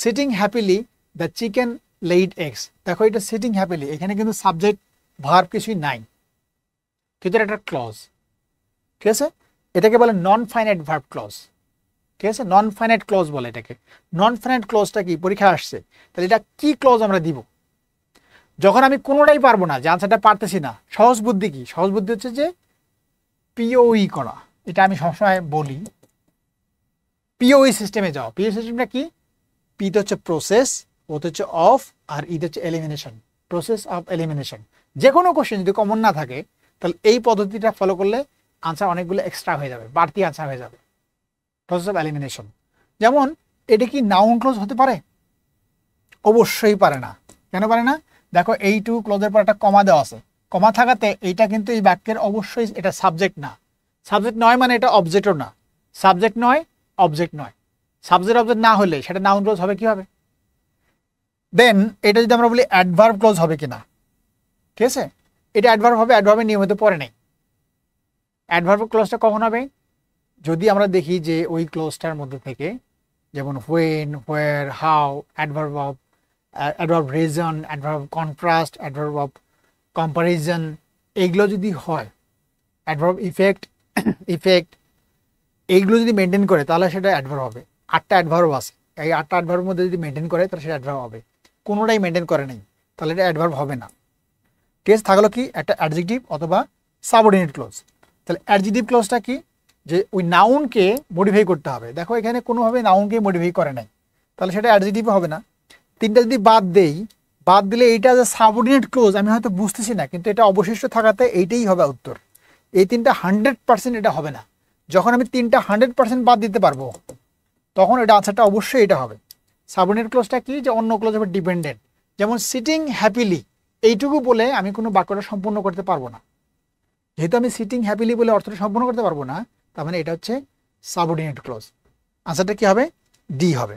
Sitting happily the chicken laid eggs, দেখো এটা sitting happily, এখানে কিন্তু সাবজেক্ট ভার্ব কিছুই নাই, কিন্তু এটা একটা ক্লজ, ঠিক আছে? এটাকে বলে নন ফাইনাইট ভার্ব ক্লজ, ঠিক আছে? নন ফাইনাইট ক্লজ বলে এটাকে। নন ফাইনাইট ক্লজটা কি পরীক্ষা আসছে, তাহলে এটা কি ক্লজ আমরা দিব? যখন আমি কোনোটাই পারবো না, যে আনসারটা পারতেছি না, সহজ বুদ্ধি কি? সহজ বুদ্ধি হচ্ছে যে পিওই করা। এটা আমি সবসময় বলি, পিওই সিস্টেমে যাও। পিওই সিস্টেমটা কি? পিতে হচ্ছে প্রসেস, ওতে হচ্ছে অফ, আর ইতে হচ্ছে এলিমিনেশন, প্রসেস অফ এলিমিনেশন। যে কোনো কোশ্চেন যদি কমন না থাকে তাহলে এই পদ্ধতিটা ফলো করলে আনসার অনেকগুলো এক্সট্রা হয়ে যাবে, বাড়তি আনসার হয়ে যাবে। প্রসেস অফ এলিমিনেশন, যেমন এটা কি নাউন ক্লোজ হতে পারে? অবশ্যই পারে না। কেন পারে না? দেখো এইটু ক্লোজের পর একটা কমা দেওয়া আছে, কমা থাকাতে এইটা কিন্তু এই বাক্যের অবশ্যই এটা সাবজেক্ট না। সাবজেক্ট নয় মানে এটা অবজেক্টও না, সাবজেক্ট নয় অবজেক্ট নয়। সাবজেক্ট অবজেক্ট না হলে সেটা নাউন ক্লোজ হবে কি হবে? দেন এটা যদি আমরা বলি অ্যাডভার্ব ক্লোজ হবে কিনা, ঠিক আছে? এটা অ্যাডভার্ব হবে, অ্যাডভার্বের নিয়মিত পড়ে নেই। অ্যাডভার্ব ক্লোজটা কখন হবে? যদি আমরা দেখি যে ওই ক্লোজটার মধ্যে থেকে, যেমন when, where, how, adverb of reason, adverb contrast, adverb of comparison, এগুলো যদি হয়, অ্যাডভার্ব ইফেক্ট, ইফেক্ট, এইগুলো যদি মেনটেন করে তাহলে সেটা অ্যাডভার্ব হবে। 8টা অ্যাডভার্ব আছে, এই 8টা অ্যাডভার্বের মধ্যে যদি মেনটেন করে তাহলে সেটা অ্যাডভার্ব হবে। কোনোটাই মেনটেন করে নেই, তাহলে এটা অ্যাডভার্ব হবে না। টেস্ট থাকলো কি একটা অ্যাডজেক্টিভ অথবা সাবঅর্ডিনেট ক্লোজ। তাহলে অ্যাডজেক্টিভ ক্লোজটা কি? যে ওই নাউনকে মডিফাই করতে হবে। দেখো এখানে কোনোভাবে নাউনকে মডিফাই করে নাই, তাহলে সেটা অ্যাডজেক্টিভ হবে না। 3টা যদি বাদ দেই, বাদ দিলে এইটা যে সাবঅর্ডিনেট ক্লোজ আমি হয়তো বুঝতেছি না, কিন্তু এটা অবশিষ্ট থাকাতে এইটাই হবে উত্তর। এই 3টা 100% এটা হবে না। যখন আমি 3টা 100% বাদ দিতে পারবো তখন এটা আনসারটা অবশ্যই এটা হবে। সাবঅর্ডিনেট ক্লোজটা কি? যে অন্য ক্লোজের উপর ডিপেন্ডেন্ট। যেমন সিটিং হ্যাপিলি, এইটুকু বলে আমি কোনো বাক্যটা সম্পূর্ণ করতে পারবো না। যেহেতু আমি সিটিং হ্যাপিলি বলে অর্থটা সম্পূর্ণ করতে পারবো না, তার মানে এটা হচ্ছে সাবঅর্ডিনেট ক্লোজ। আনসারটা কি হবে? ডি হবে।